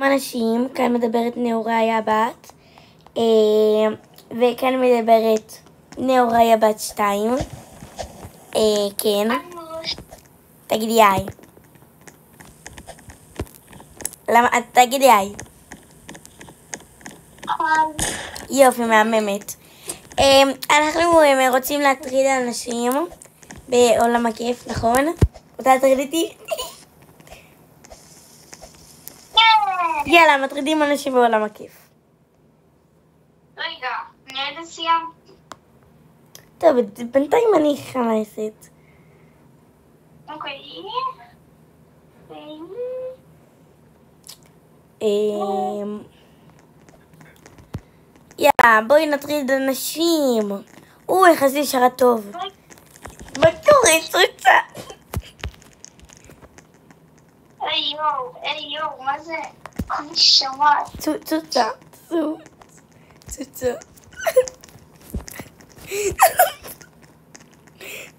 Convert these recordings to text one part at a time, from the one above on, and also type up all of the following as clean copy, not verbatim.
אנשים, כאן מדברת נאוריה בת, וכאן מדברת נאוריה בת 2. כן. תגידי היי. למה? תגידי היי. יופי, מהממת. אנחנו רוצים להטריד אנשים בעולם הכיף, נכון? רוצה להטריד איתי? יאללה, מטרידים אנשים בעולם הכיף. רגע, נראה סיימתי. טוב, בינתיים אני נכנסת. אוקיי. יאללה, בואי נטריד אנשים. יחסי שרת טוב. מה קורה, צוצה? היי יו, מה זה? אני שומעת. צוצה.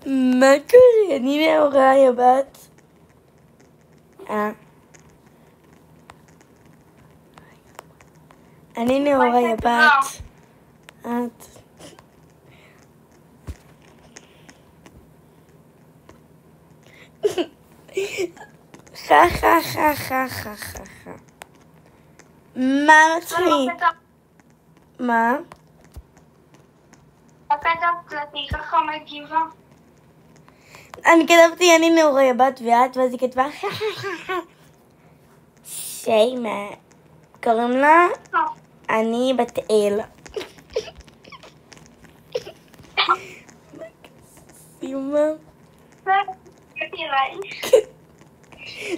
מה קורה? אני נאוריה בת. אני נאוריה בת. את. חה. מה מצחיק? מה? כתבת לי ככה מגיבה. אני כתבתי אני נאוריה בת ואת, ואז היא כתבה שיימה. קוראים לה אני בת אל. סיומה.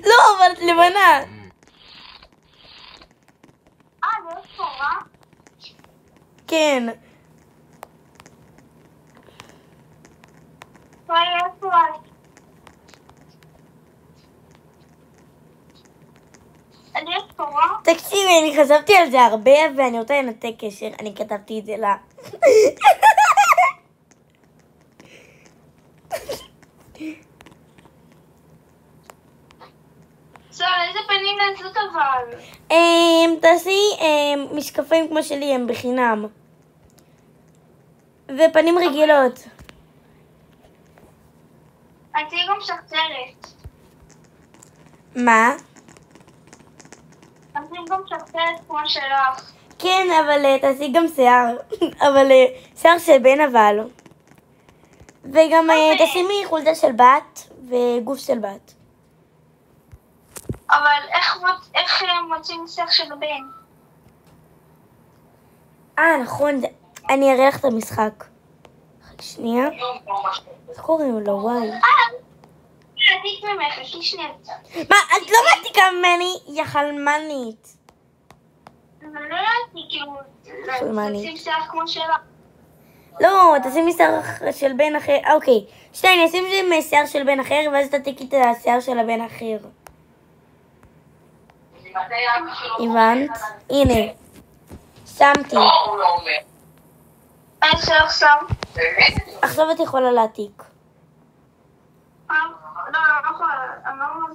לא, אבל את לבנה. זה ספורה? כן. אני ספורה? תקשיבי, אני חשבתי על זה הרבה ואני רוצה לנתק קשר. אני כתבתי את זה לה. איזה פנים לעשות אבל? תעשי משקפיים כמו שלי, הם בחינם. ופנים רגילות. אני תהיה גם שחצרת. מה? אני תהיה גם שחצרת כמו שלך. כן, אבל תעשי גם שיער. אבל שיער של בן אבל. וגם תשימי חולצה של בת וגוף של בת. אבל איך מוצאים שיח של בן? נכון. אני אראה לך את המשחק. שנייה. איך קוראים לו? וואי. עתיק ממך, יש לי שנייה. מה? את לא מעתיקה ממני, יא חלמנית. אבל לא ידעתי, כאילו, תשים שיח כמו שלך. לא, תשימי שיער של בן אחר. אוקיי. אני אשים שיער של בן אחר, ואז תעתיקי את השיער של הבן אחר. הבנת? הנה. שמתי. איזה עכשיו? עכשיו את יכולה להעתיק. לא יכולה. אמרנו...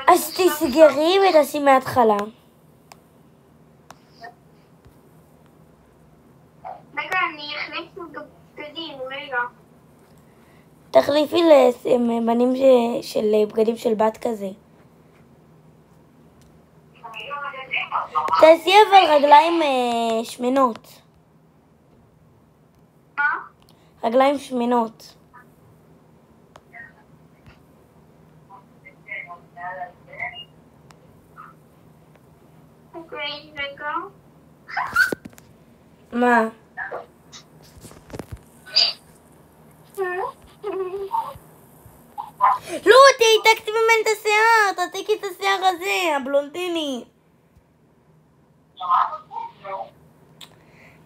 אז תסגרי ותעשי מההתחלה. רגע, אני אחליף בגדים, רגע. תחליפי לבנים של בגדים של בת כזה. תעשי אבל רגליים שמנות. מה? רגליים שמנות. אוקיי, רגע. מה? לא, תעתקתי ממני את השיער, תעתיקי את השיער הזה, הבלונדיני.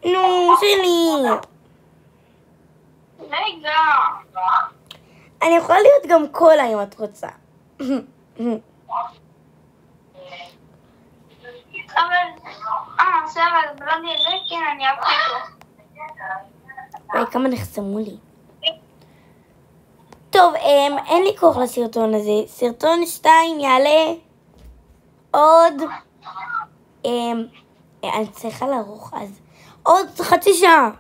נו, שלי. רגע. אני יכולה להיות גם קולה אם את רוצה. בסדר, בלונדי הזה, כן, אני אהבתי אותו. כמה נחסמו לי. טוב, אין לי כוח לסרטון הזה. סרטון 2 יעלה עוד... אני צריכה לערוך אז. עוד חצי שעה.